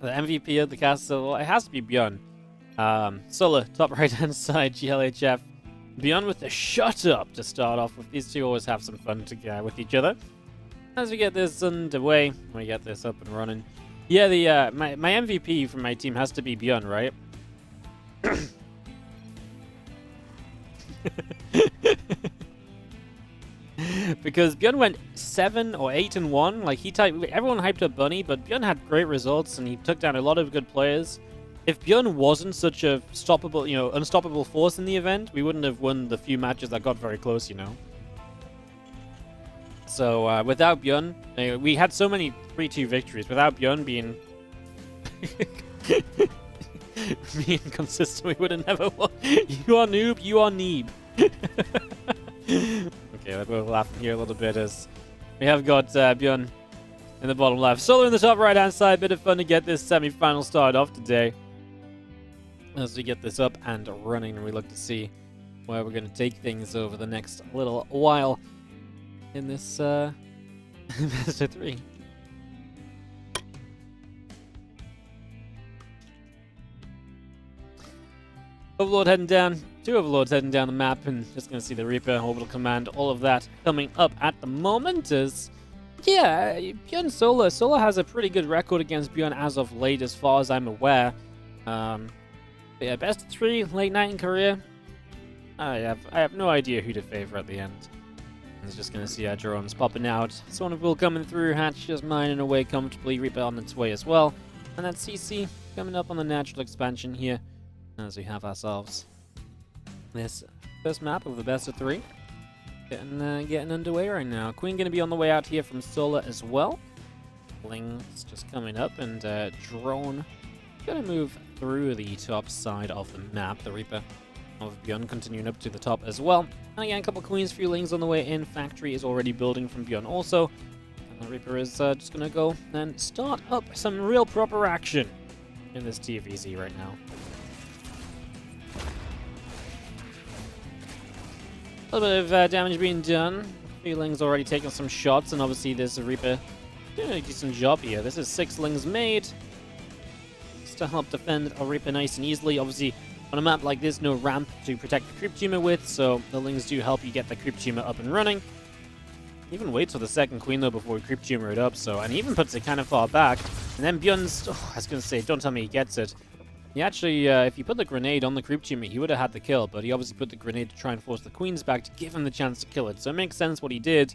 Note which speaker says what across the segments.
Speaker 1: The MVP of the castle, well, it has to be Bjorn. Solar, top right hand side, GLHF. Bjorn with the shut up to start off with. These two always have some fun together with each other. As we get this underway, we get this up and running. Yeah, the my MVP from my team has to be Bjorn, right? Because Bjorn went 7 or 8-1. Like everyone hyped up Bunny, but Bjorn had great results and he took down a lot of good players. If Bjorn wasn't such a unstoppable force in the event, we wouldn't have won the few matches that got very close, you know. So without Bjorn, we had so many 3-2 victories. Without Bjorn being being consistent, we would have never won. You are noob, you are neeb. Okay, we're laughing here a little bit as we have got Bjorn in the bottom left. Solar in the top right-hand side. Bit of fun to get this semi-final started off today. As we get this up and running, and we look to see where we're going to take things over the next little while in this best of 3. Overlord heading down. 2 Overlords heading down the map, and just going to see the Reaper, Orbital Command, all of that coming up at the moment. As, yeah, ByuN Solar. Solar has a pretty good record against ByuN as of late, as far as I'm aware. Yeah, best of 3, late night in career. I have no idea who to favor at the end. I was just going to see our drones popping out. Swanaville coming through, Hatch just mining away comfortably, Reaper on its way as well. And that CC coming up on the natural expansion here, as we have ourselves this first map of the best of 3. Getting underway right now. Queen going to be on the way out here from Solar as well. Fling's just coming up, and drone going to move through the top side of the map. The Reaper of ByuN continuing up to the top as well. And again, a couple Queens, few Lings on the way in. Factory is already building from ByuN also. And the Reaper is just going to go and start up some real proper action in this TvZ right now. A little bit of damage being done. Feeling's already taken some shots, and obviously there's a Reaper doing a decent job here. This is 6 Lings made just to help defend a Reaper nice and easily. Obviously, on a map like this, no ramp to protect the Creep Tumor with, so the Lings do help you get the Creep Tumor up and running. Even waits for the second Queen, though, before we Creep Tumor it up, so, and he even puts it kind of far back. And then ByuN's, I was going to say, don't tell me he gets it. He actually, if he put the grenade on the Creep Tumor, he would have had the kill, but he obviously put the grenade to try and force the Queens back to give him the chance to kill it. So it makes sense what he did.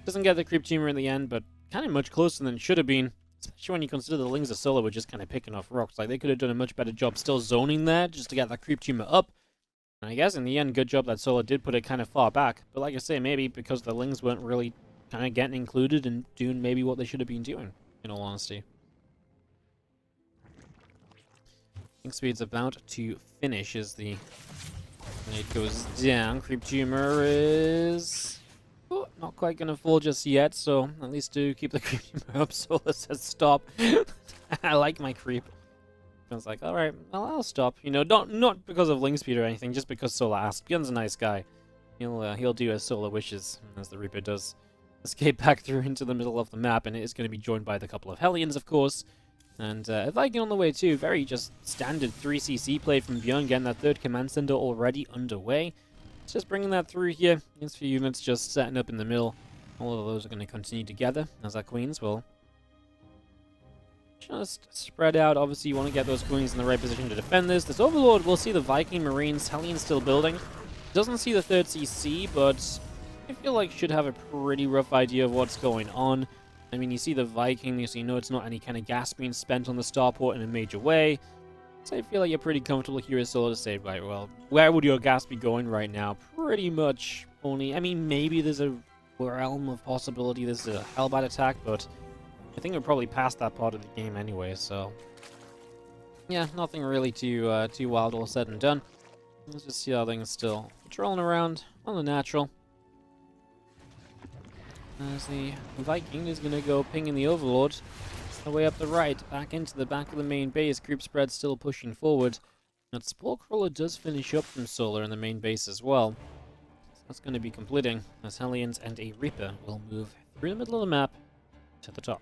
Speaker 1: Doesn't get the Creep Tumor in the end, but kind of much closer than it should have been. Especially when you consider the Lings of Solar were just kind of picking off rocks. Like, they could have done a much better job still zoning there, just to get that Creep Tumor up. And I guess in the end, good job that Solar did put it kind of far back. But like I say, maybe because the Lings weren't really kind of getting included and doing maybe what they should have been doing, in all honesty. Speed's about to finish as the grenade goes down. Creep Tumor is not quite going to fall just yet, so at least do keep the Creep Tumor up. Solar says stop. I like my creep. I was like, alright, well, I'll stop. You know, not because of Ling speed or anything, just because Solar asked. ByuN's a nice guy. He'll do as Solar wishes, as the Reaper does escape back through into the middle of the map, and it is going to be joined by the couple of Hellions, of course. And a Viking on the way too. Very just standard 3cc play from ByuN, getting that 3rd command center already underway. It's just bringing that through here. These few units just setting up in the middle. All of those are going to continue together as our Queens will just spread out. Obviously, you want to get those Queens in the right position to defend this. This Overlord will see the Viking, Marines, Hellions still building. Doesn't see the 3rd CC, but I feel like should have a pretty rough idea of what's going on. I mean, you see the Viking, so you know it's not any kind of gas being spent on the starport in a major way. So I feel like you're pretty comfortable here as Solar to say, right, well, where would your gas be going right now? Pretty much only, I mean, maybe there's a realm of possibility there's a Hellbat attack, but I think we're probably past that part of the game anyway, so yeah, nothing really too wild all said and done. Let's just see how things still patrolling around on the natural. As the Viking is going to go pinging the Overlord the way up the right, back into the back of the main base. Group spread still pushing forward. That Spore Crawler does finish up from Solar in the main base as well. So that's going to be completing as Hellions and a Reaper will move through the middle of the map to the top.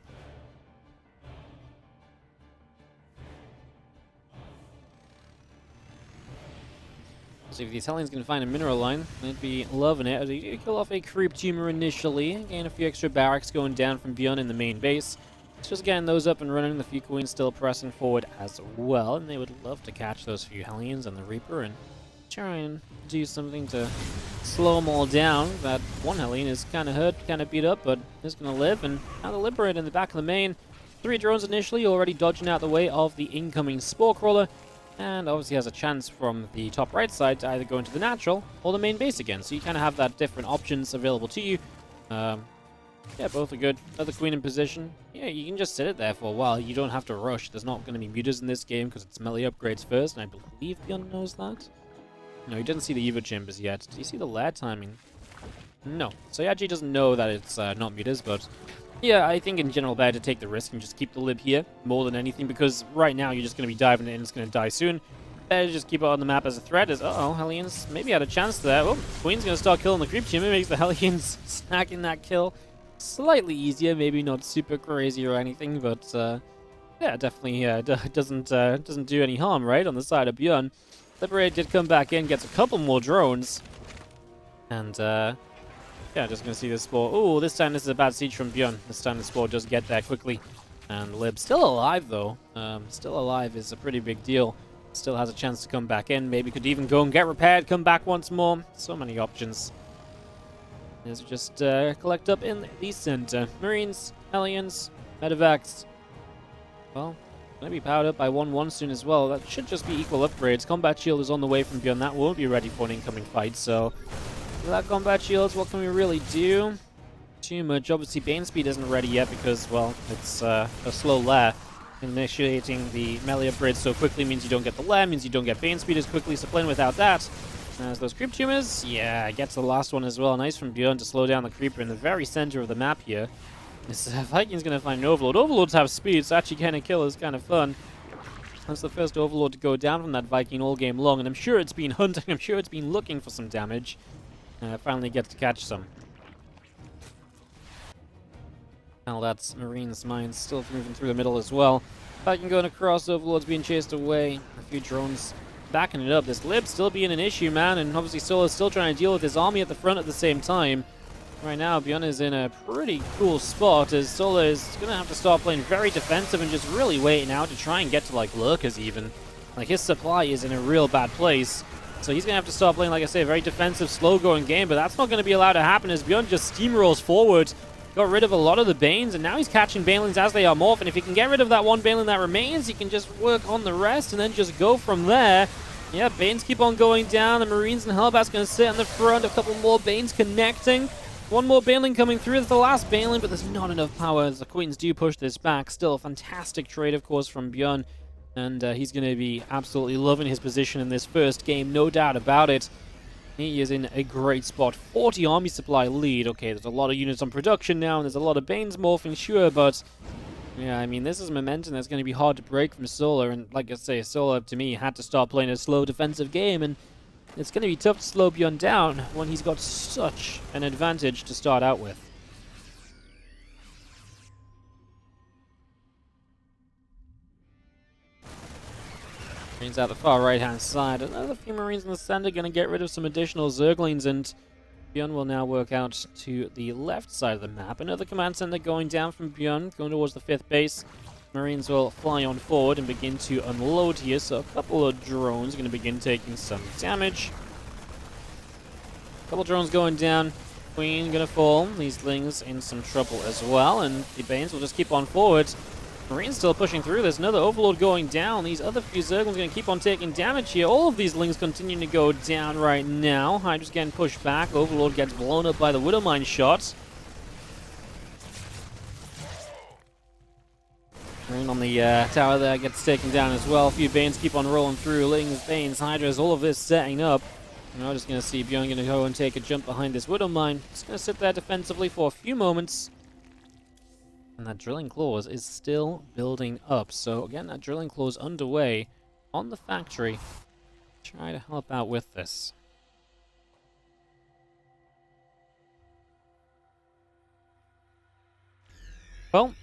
Speaker 1: See if these Hellions can find a mineral line. They'd be loving it. You kill off a creep tumor initially. Gain a few extra barracks going down from ByuN in the main base. It's just getting those up and running. The few Queens still pressing forward as well. And they would love to catch those few Hellions and the Reaper and try and do something to slow them all down. That one Hellion is kind of hurt, kind of beat up, but is going to live. And now the Liberate in the back of the main. 3 drones initially already dodging out the way of the incoming Spore Crawler. And obviously has a chance from the top right side to either go into the natural or the main base again. So you kind of have that different options available to you. Yeah, both are good. Another Queen in position. Yeah, you can just sit it there for a while. You don't have to rush. There's not going to be mutas in this game because it's melee upgrades first. And I believe ByuN knows that. No, he doesn't see the Evo Chambers yet. Do you see the lair timing? No. So he actually doesn't know that it's not mutas, but yeah, I think in general better to take the risk and just keep the lib here more than anything, because right now you're just going to be diving in and it's going to die soon. Better just keep it on the map as a threat. As Hellions maybe had a chance there. Oh, Queen's going to start killing the creep tumor. Makes the Hellions snacking that kill slightly easier, maybe not super crazy or anything, but yeah, definitely doesn't do any harm, right, on the side of ByuN. Liberate did come back in, gets a couple more drones, and yeah, just going to see the Spore. Oh, this time this is a bad siege from ByuN. This time the Spore does get there quickly. And Lib still alive, though. Still alive is a pretty big deal. Still has a chance to come back in. Maybe could even go and get repaired, come back once more. So many options. Let's just collect up in the center. Marines, Hellions, Medevacs. Well, going to be powered up by 1-1 soon as well. That should just be equal upgrades. Combat Shield is on the way from ByuN. That won't be ready for an incoming fight, so without combat shields, what can we really do? Too much. Obviously, Bane Speed isn't ready yet because, well, it's a slow lair. Initiating the melee upgrade so quickly means you don't get the lair, means you don't get Bane Speed as quickly, so playing without that. As those creep tumors, yeah, gets the last one as well. Nice from ByuN to slow down the creeper in the very center of the map here. This Viking's going to find an Overlord. Overlords have speed, so actually getting a kill is kind of fun. That's the first Overlord to go down from that Viking all game long, and I'm sure it's been hunting, I'm sure it's been looking for some damage. Finally gets to catch some. Now that's Marine's mines still moving through the middle as well. Viking going across, Overlord's being chased away. A few drones backing it up. This Lib still being an issue, man, and obviously Solar's still trying to deal with his army at the front at the same time. Right now, ByuN is in a pretty cool spot as Solar is going to have to start playing very defensive and just really waiting out to try and get to, like, lurkers even. Like, his supply is in a real bad place. So he's going to have to start playing, like I say, a very defensive, slow-going game, but that's not going to be allowed to happen as ByuN just steamrolls forward. Got rid of a lot of the Banes, and now he's catching Banelings as they are morph, and if he can get rid of that one Baneling that remains, he can just work on the rest and then just go from there. Yeah, Banes keep on going down, the Marines and Hellbat's going to sit on the front, a couple more Banes connecting. One more Baneling coming through, that's the last Baneling, but there's not enough power as the Queens do push this back. Still a fantastic trade, of course, from ByuN. And he's going to be absolutely loving his position in this first game, no doubt about it. He is in a great spot. 40 army supply lead. Okay, there's a lot of units on production now, and there's a lot of Banes morphing, sure, but yeah, I mean, this is momentum that's going to be hard to break from Solar, and like I say, Solar, to me, had to start playing a slow defensive game, and it's going to be tough to slow ByuN down when he's got such an advantage to start out with. Marines out the far right-hand side. Another few Marines in the center going to get rid of some additional Zerglings, and ByuN will now work out to the left side of the map. Another command center going down from ByuN, going towards the 5th base. Marines will fly on forward and begin to unload here, so a couple of drones are going to begin taking some damage. A couple drones going down. Queen going to fall. These Lings in some trouble as well, and the Banes will just keep on forward. Marines still pushing through. There's another Overlord going down. These other few Zerglings going to keep on taking damage here. All of these Lings continuing to go down right now. Hydra's getting pushed back. Overlord gets blown up by the Widowmine shot. Marine on the tower there gets taken down as well. A few Banes keep on rolling through. Lings, Banes, Hydras, all of this setting up. Now just going to see ByuN going to go and take a jump behind this Widowmine. Just going to sit there defensively for a few moments. And that drilling clause is still building up. So again, that drilling clause underway on the factory. Try to help out with this. Well,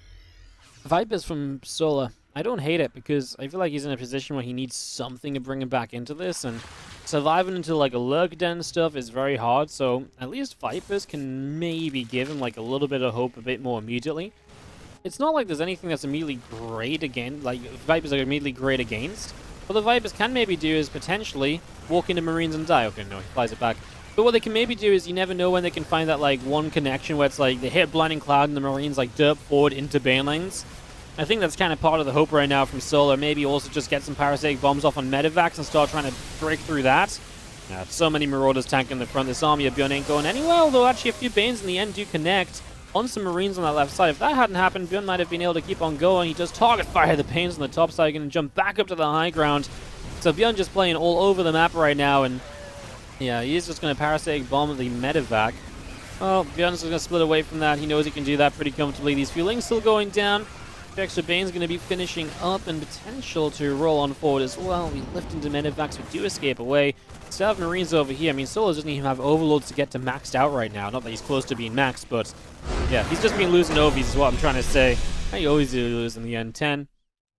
Speaker 1: Vipers from Solar. I don't hate it because I feel like he's in a position where he needs something to bring him back into this, and surviving into like a lurk den stuff is very hard, so at least Vipers can maybe give him like a little bit of hope a bit more immediately. It's not like there's anything that's immediately great against, like Vipers are immediately great against. What the Vipers can maybe do is potentially walk into Marines and die. Okay, no, he flies it back. But what they can maybe do is you never know when they can find that like one connection where it's like they hit Blinding Cloud and the Marines like derp forward into Banelings. I think that's kind of part of the hope right now from Solar. Maybe also just get some parasitic bombs off on Medivacs and start trying to break through that. So many Marauders tanking the front. This army of ByuN ain't going anywhere, although actually a few Banes in the end do connect on some Marines on that left side. If that hadn't happened, ByuN might have been able to keep on going. He does target fire the Banes on the top side, going to jump back up to the high ground. So ByuN just playing all over the map right now, and yeah, he's just going to parasitic bomb the Medivac. Well, ByuN's going to split away from that. He knows he can do that pretty comfortably. These fuelings still going down. Extra Bane's going to be finishing up and potential to roll on forward as well. We lift into Medivacs, we do escape away. Still have Marines over here. I mean, Solar doesn't even have Overlords to get to maxed out right now. Not that he's close to being maxed, but yeah, he's just been losing Ovies is what I'm trying to say. He always do lose in the end. 10.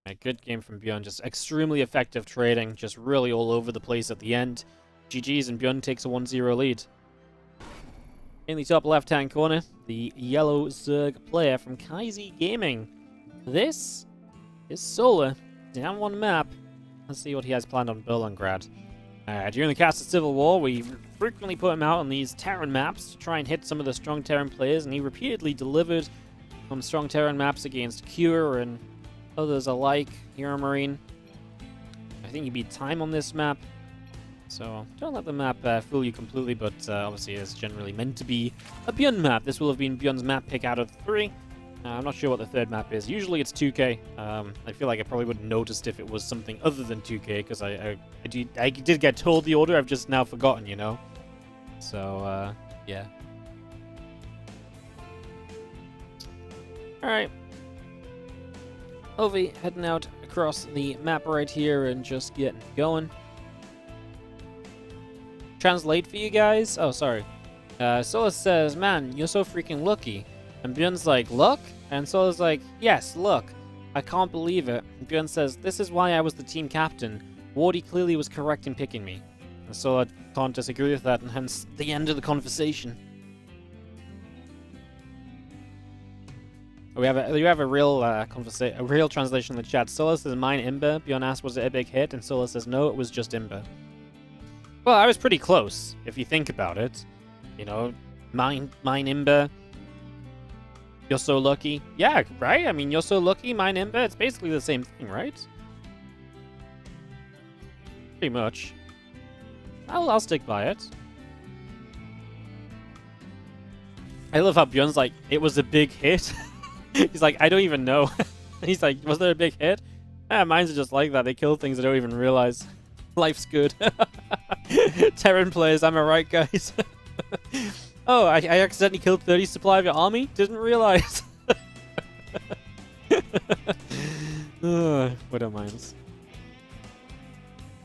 Speaker 1: A good game from ByuN. Just extremely effective trading. Just really all over the place at the end. GG's, and ByuN takes a 1-0 lead. In the top left-hand corner, the yellow Zerg player from KyZ Gaming. This is Solar, down one map. Let's see what he has planned on Berlingrad. During the Cast of Civil War, we frequently put him out on these Terran maps to try and hit some of the strong Terran players, and he repeatedly delivered on strong Terran maps against Cure and others alike. Hero Marine. I think he beat Time on this map, so don't let the map fool you completely, but obviously it's generally meant to be a ByuN map. This will have been ByuN's map pick out of 3. I'm not sure what the third map is. Usually it's 2K. I feel like I probably would have noticed if it was something other than 2K, because I did get told the order. I've just now forgotten, you know? So, yeah. Alright. Ovi heading out across the map right here and just getting going. Translate for you guys? Oh, sorry. Solar says, man, you're so freaking lucky. And ByuN's like, look? And Solar's like, yes, look. I can't believe it. And ByuN says, this is why I was the team captain. Wardy clearly was correct in picking me. And Solar can't disagree with that, and hence the end of the conversation. We have a real a real translation in the chat. Solar says, mine Imber. ByuN asks, was it a big hit? And Solar says, no, it was just Imber. Well, I was pretty close, if you think about it. You know, mine Imber. You're so lucky. Yeah, right? I mean, you're so lucky, mine Imber. It's basically the same thing, right? Pretty much. I'll stick by it. I love how ByuN's like, it was a big hit. He's like, I don't even know. He's like, was there a big hit? Mines are just like that. They kill things I don't even realize. Life's good. Terran players, am I right, guys? Oh, I accidentally killed 30 supply of your army? Didn't realize. Widow Mines.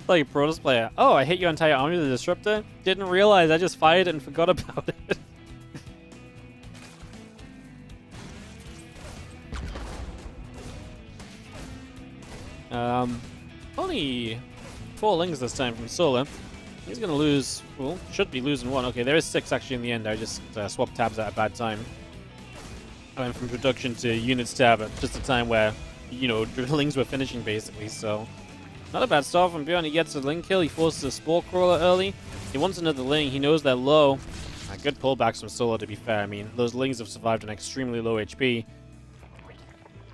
Speaker 1: Like a Protoss player. Oh, I hit your entire army with a disruptor? Didn't realize, I just fired it and forgot about it. Only 4 lings this time from Solar. He's going to lose, well, should be losing 1. Okay, there is 6 actually in the end. I just swapped tabs at a bad time. I went from production to units tab at just a time where, you know, lings were finishing basically, so. Not a bad start from ByuN. He gets a ling kill. He forces a Spore Crawler early. He wants another ling. He knows they're low. Good pullbacks from Solar, to be fair. I mean, those lings have survived on extremely low HP.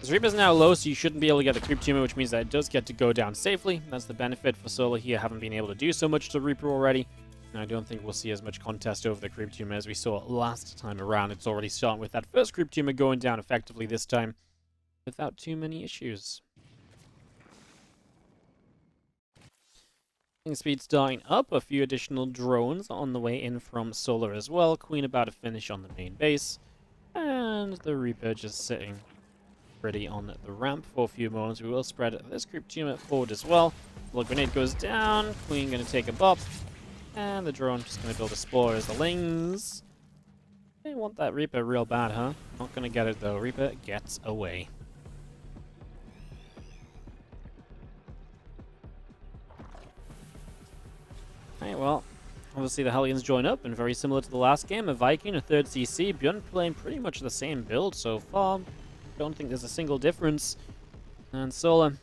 Speaker 1: His Reaper's now low, so you shouldn't be able to get the Creep Tumor, which means that it does get to go down safely. That's the benefit for Solar here. Haven't been able to do so much to Reaper already. And I don't think we'll see as much contest over the Creep Tumor as we saw last time around. It's already starting with that first Creep Tumor going down effectively this time without too many issues. Speed starting up, a few additional drones on the way in from Solar as well. Queen about to finish on the main base. And the Reaper just sitting pretty on the ramp for a few moments. We will spread this Creep Tumor forward as well. Little grenade goes down. Queen going to take a bop. And the drone just going to build a Spore as the lings. They want that Reaper real bad, huh? Not going to get it though. Reaper gets away. Okay, well, obviously the Hellions join up, and very similar to the last game, a Viking, a third CC. Bjorn playing pretty much the same build so far. Don't think there's a single difference. And Solar,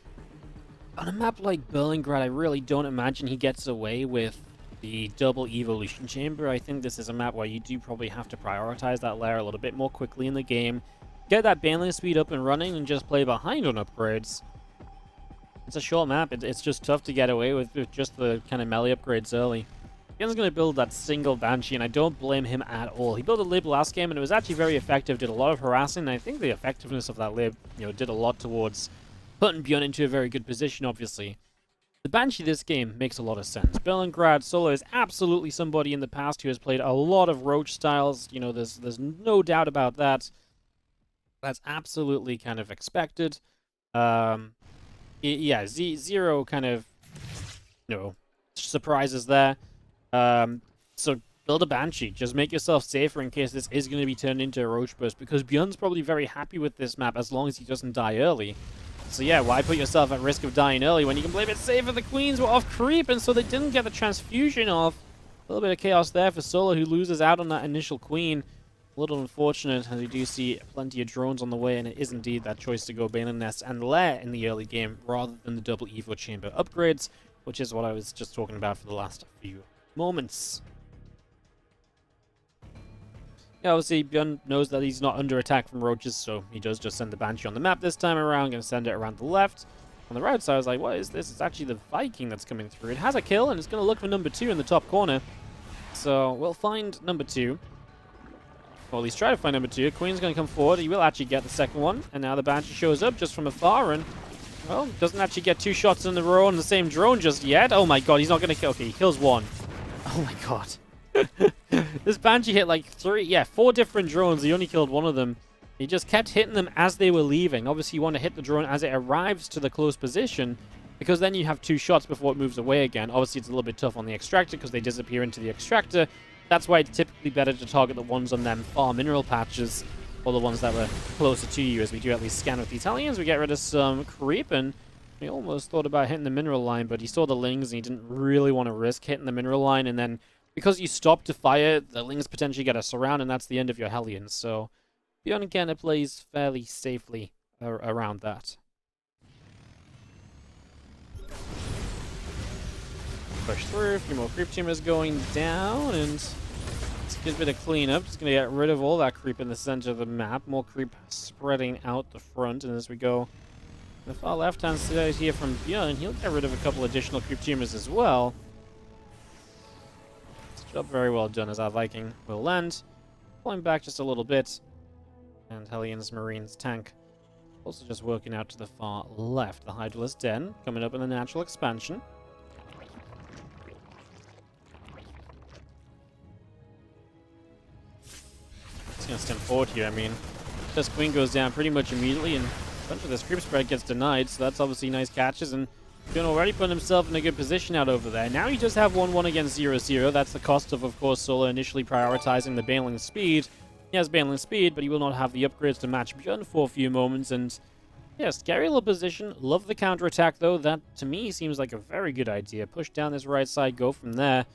Speaker 1: on a map like Berlingrad, I really don't imagine he gets away with the double evolution chamber. I think this is a map where you do probably have to prioritize that layer a little bit more quickly in the game. Get that Baneling speed up and running and just play behind on upgrades. It's a short map. It's just tough to get away with just the kind of melee upgrades early. Bjorn's going to build that single Banshee, and I don't blame him at all. He built a Lib last game, and it was actually very effective. Did a lot of harassing, and I think the effectiveness of that Lib, did a lot towards putting Bjorn into a very good position, obviously. The Banshee this game makes a lot of sense. Berlingrad Solar is absolutely somebody in the past who has played a lot of Roach styles. There's no doubt about that. That's absolutely kind of expected. Yeah, zero kind of, surprises there. So build a Banshee. Just make yourself safer in case this is going to be turned into a Roach Burst, because Bjorn's probably very happy with this map as long as he doesn't die early. So yeah, why put yourself at risk of dying early when you can play a bit safer? The Queens were off creep, and so they didn't get the transfusion off. A little bit of chaos there for Solar, who loses out on that initial Queen. A little unfortunate, as you do see plenty of drones on the way, and it is indeed that choice to go Baneling Nest and Lair in the early game rather than the double Evo Chamber upgrades, which is what I was just talking about for the last few moments. Yeah, obviously, Bjorn knows that he's not under attack from Roaches, so he does just send the Banshee on the map this time around. Going to send it around the left. On the right side, I was like, what is this? It's actually the Viking that's coming through. It has a kill, and it's going to look for number 2 in the top corner. So we'll find number 2. Well, at least try to find number 2. Queen's going to come forward. He will actually get the second one. And now the Banshee shows up just from afar, and, well, doesn't actually get 2 shots in a row on the same drone just yet. Oh my god, he's not going to kill. Okay, he kills 1. Oh my god. This Banshee hit like 4 different drones. He only killed 1 of them. He just kept hitting them as they were leaving. Obviously, you want to hit the drone as it arrives to the close position, because then you have 2 shots before it moves away again. Obviously, it's a little bit tough on the extractor because they disappear into the extractor. That's why it's typically better to target the ones on them far mineral patches, or the ones that were closer to you, as we do at least scan with the Italians. We get rid of some creep, and he almost thought about hitting the mineral line, but he saw the Lings, and he didn't really want to risk hitting the mineral line, and then because you stop to fire, the Lings potentially get a surround, and that's the end of your Hellions. So Bjorn again plays fairly safely around that. Push through, a few more creep tumors going down, and it's a good bit of cleanup. Just going to get rid of all that creep in the center of the map. More creep spreading out the front, and as we go the far left-hand side here from Bjorn, he'll get rid of a couple additional creep tumors as well. Job very well done as our Viking will land. Pulling back just a little bit. And Hellions Marines tank also just working out to the far left. The Hydralisk Den coming up in the natural expansion. It's going to stem forward here. I mean, this Queen goes down pretty much immediately, and a bunch of this creep spread gets denied, so that's obviously nice catches, and Bjorn already put himself in a good position out over there. Now he does have 1-1 against 0-0. That's the cost of course, Solar initially prioritizing the Baneling speed. He has Baneling speed, but he will not have the upgrades to match Bjorn for a few moments. And yeah, scary little position. Love the counterattack, though. That, to me, seems like a very good idea. Push down this right side, go from there.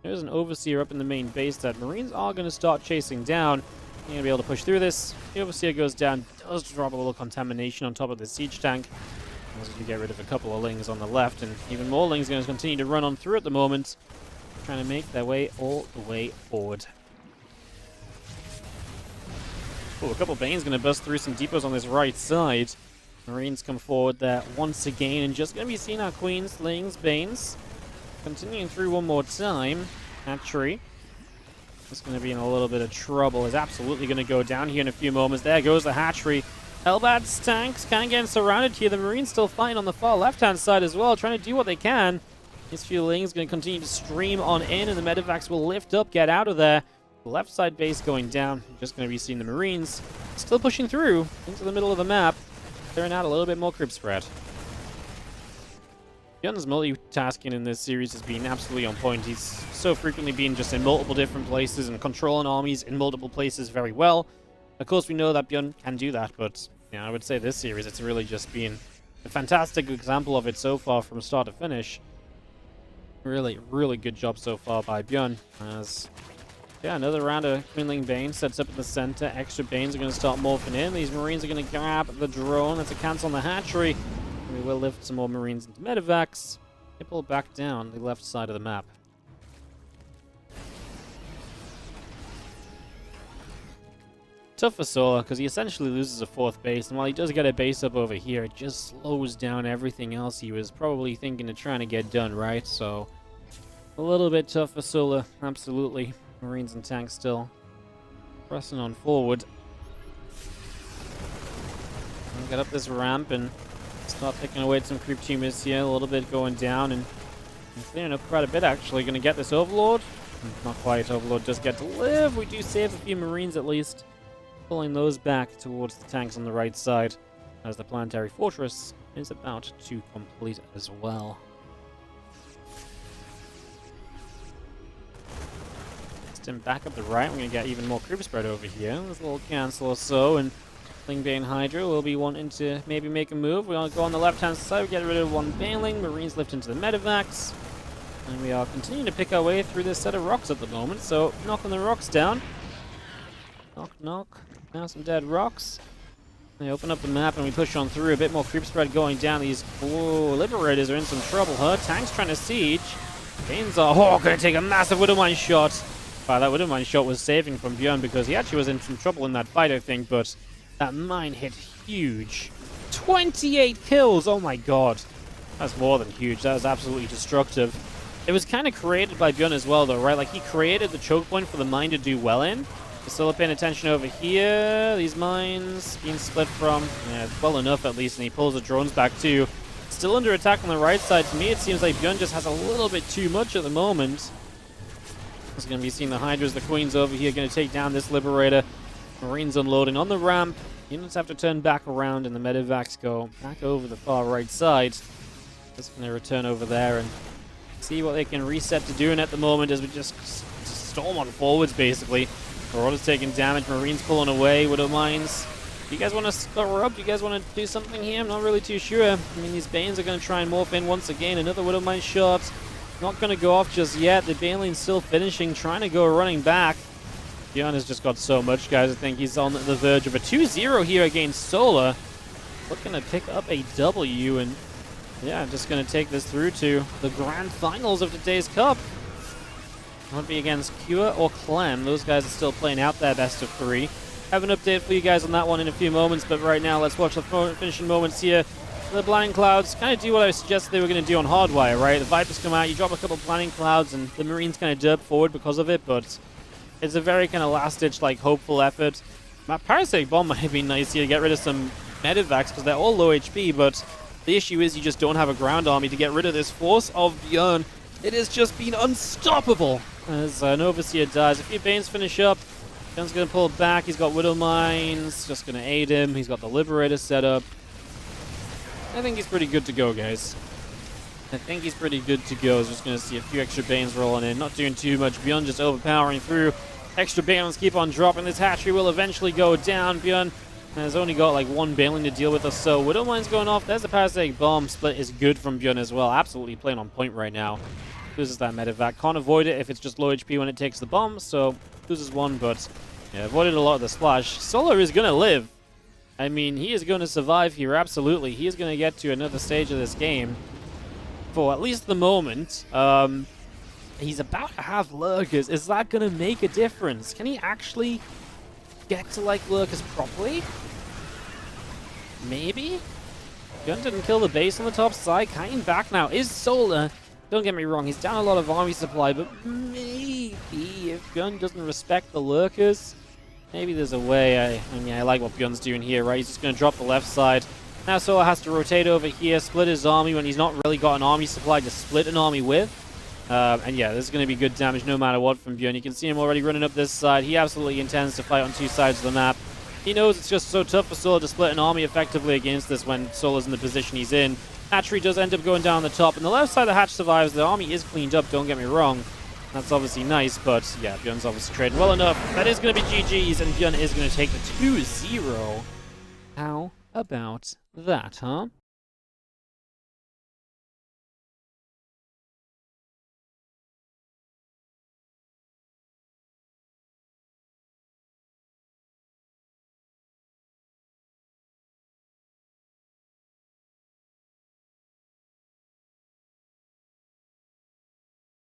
Speaker 1: There's an Overseer up in the main base that Marines are going to start chasing down. You're going to be able to push through this. The Overseer goes down, does drop a little contamination on top of the siege tank. As you get rid of a couple of Lings on the left, and even more Lings going to continue to run on through at the moment, trying to make their way all the way forward. Oh, a couple of Banes going to bust through some depots on this right side. Marines come forward there once again, and just going to be seeing our Queens, Lings, Banes continuing through one more time. Hatchery is going to be in a little bit of trouble. Is absolutely going to go down here in a few moments. There goes the Hatchery. Hellbat's tanks kind of getting surrounded here. The Marines still fighting on the far left-hand side as well, trying to do what they can. These few Lings going to continue to stream on in, and the Medivacs will lift up, get out of there. The left side base going down. You're just going to be seeing the Marines still pushing through into the middle of the map, clearing out a little bit more creep spread. Bjorn's multitasking in this series has been absolutely on point. He's so frequently been just in multiple different places and controlling armies in multiple places very well. Of course, we know that Bjorn can do that, but yeah, I would say this series, it's really just been a fantastic example of it so far from start to finish. Really, really good job so far by Bjorn. As yeah, another round of Quinling Bane sets up in the center. Extra Banes are going to start morphing in. These Marines are going to grab the drone. That's a cancel on the hatchery. And we will lift some more Marines into medevacs. They pull back down the left side of the map. Tough for Solar, because he essentially loses a 4th base, and while he does get a base up over here, it just slows down everything else he was probably thinking of trying to get done, right? So, a little bit tough for Solar, absolutely. Marines and tanks still pressing on forward. We'll get up this ramp and start picking away at some creep tumors here, a little bit going down, and clearing up quite a bit, actually. Going to get this Overlord. Not quite, Overlord does get to live. We do save a few Marines at least. Pulling those back towards the tanks on the right side as the planetary fortress is about to complete as well. Stim back up the right. We're going to get even more creep spread over here. There's a little cancel or so, and Klingbane Hydra will be wanting to maybe make a move. We want to go on the left-hand side. We get rid of one Baneling. Marines lift into the medevacs. And we are continuing to pick our way through this set of rocks at the moment, so knocking the rocks down. Knock, knock. Now some dead rocks. They open up the map and we push on through. A bit more creep spread going down. These Liberators are in some trouble, huh? Tanks trying to siege. Banes are going to take a massive Widowmine shot. Wow, that Widowmine shot was saving from Bjorn because he actually was in some trouble in that fight, I think, but that mine hit huge. 28 kills! Oh my god. That's more than huge. That was absolutely destructive. It was kind of created by Bjorn as well, though, right? Like, he created the choke point for the mine to do well in. Still paying attention over here. These mines being split from, yeah, well enough at least, and he pulls the drones back too. Still under attack on the right side. To me, it seems like Bjorn just has a little bit too much at the moment. He's going to be seeing the Hydras, the Queens over here, going to take down this Liberator. Marines unloading on the ramp. Units have to turn back around, and the medevacs go back over the far right side. Just going to return over there and see what they can reset to doing at the moment as we just storm on forwards, basically. Marauders taking damage, Marines pulling away, Widow Mines. Do you guys want to score up? Do you guys want to do something here? I'm not really too sure. I mean, these Banes are going to try and morph in once again. Another Widow Mine shot. Not going to go off just yet. The Baneling's still finishing, trying to go running back. Bjorn has just got so much, guys. I think he's on the verge of a 2-0 here against Solar. Looking to pick up a W, and yeah, just going to take this through to the grand finals of today's Cup. Won't be against Cure or Clem. Those guys are still playing out their best of 3. Have an update for you guys on that one in a few moments, but right now let's watch the finishing moments here. The Blinding Clouds kind of do what I suggested they were going to do on Hardwire, right? The Vipers come out, you drop a couple of Blinding Clouds, and the Marines kind of derp forward because of it, but it's a very kind of last-ditch, like, hopeful effort. My Parasitic Bomb might have been nice here to get rid of some medevacs because they're all low HP, but the issue is you just don't have a ground army to get rid of this force of Bjorn. It has just been unstoppable as an Overseer dies. A few Banes finish up. Bjorn's going to pull back. He's got Widow Mines. Just going to aid him. He's got the Liberator set up. I think he's pretty good to go, guys. I think he's pretty good to go. Just going to see a few extra Banes rolling in. Not doing too much. Bjorn just overpowering through. Extra Banes keep on dropping. This hatchery will eventually go down. Bjorn has only got like one Baneling to deal with or so. Widow Mine's going off. There's the Parasitic Bomb. Split is good from Bjorn as well. Absolutely playing on point right now. Loses that medevac. Can't avoid it if it's just low HP when it takes the bomb, so loses one, but yeah, avoided a lot of the splash. Solar is going to live. I mean, he is going to survive here, absolutely. He is going to get to another stage of this game for at least the moment. He's about to have Lurkers. Is that going to make a difference? Can he actually get to, like, Lurkers properly? Maybe? Bjorn didn't kill the base on the top side. Kiting back now is Solar. Don't get me wrong, he's down a lot of army supply, but maybe if Bjorn doesn't respect the Lurkers, maybe there's a way. I like what Bjorn's doing here, right? He's just going to drop the left side. Now Solar has to rotate over here, split his army when he's not really got an army supply to split an army with. And yeah, this is going to be good damage no matter what from Bjorn. You can see him already running up this side. He absolutely intends to fight on two sides of the map. He knows it's just so tough for Solar to split an army effectively against this when Solar's in the position he's in. Hatchery does end up going down the top, and the left side of the hatch survives. The army is cleaned up, don't get me wrong. That's obviously nice, but yeah, Bjorn's obviously trading well enough. That is going to be GG's, and Bjorn is going to take the 2-0. How about that, huh?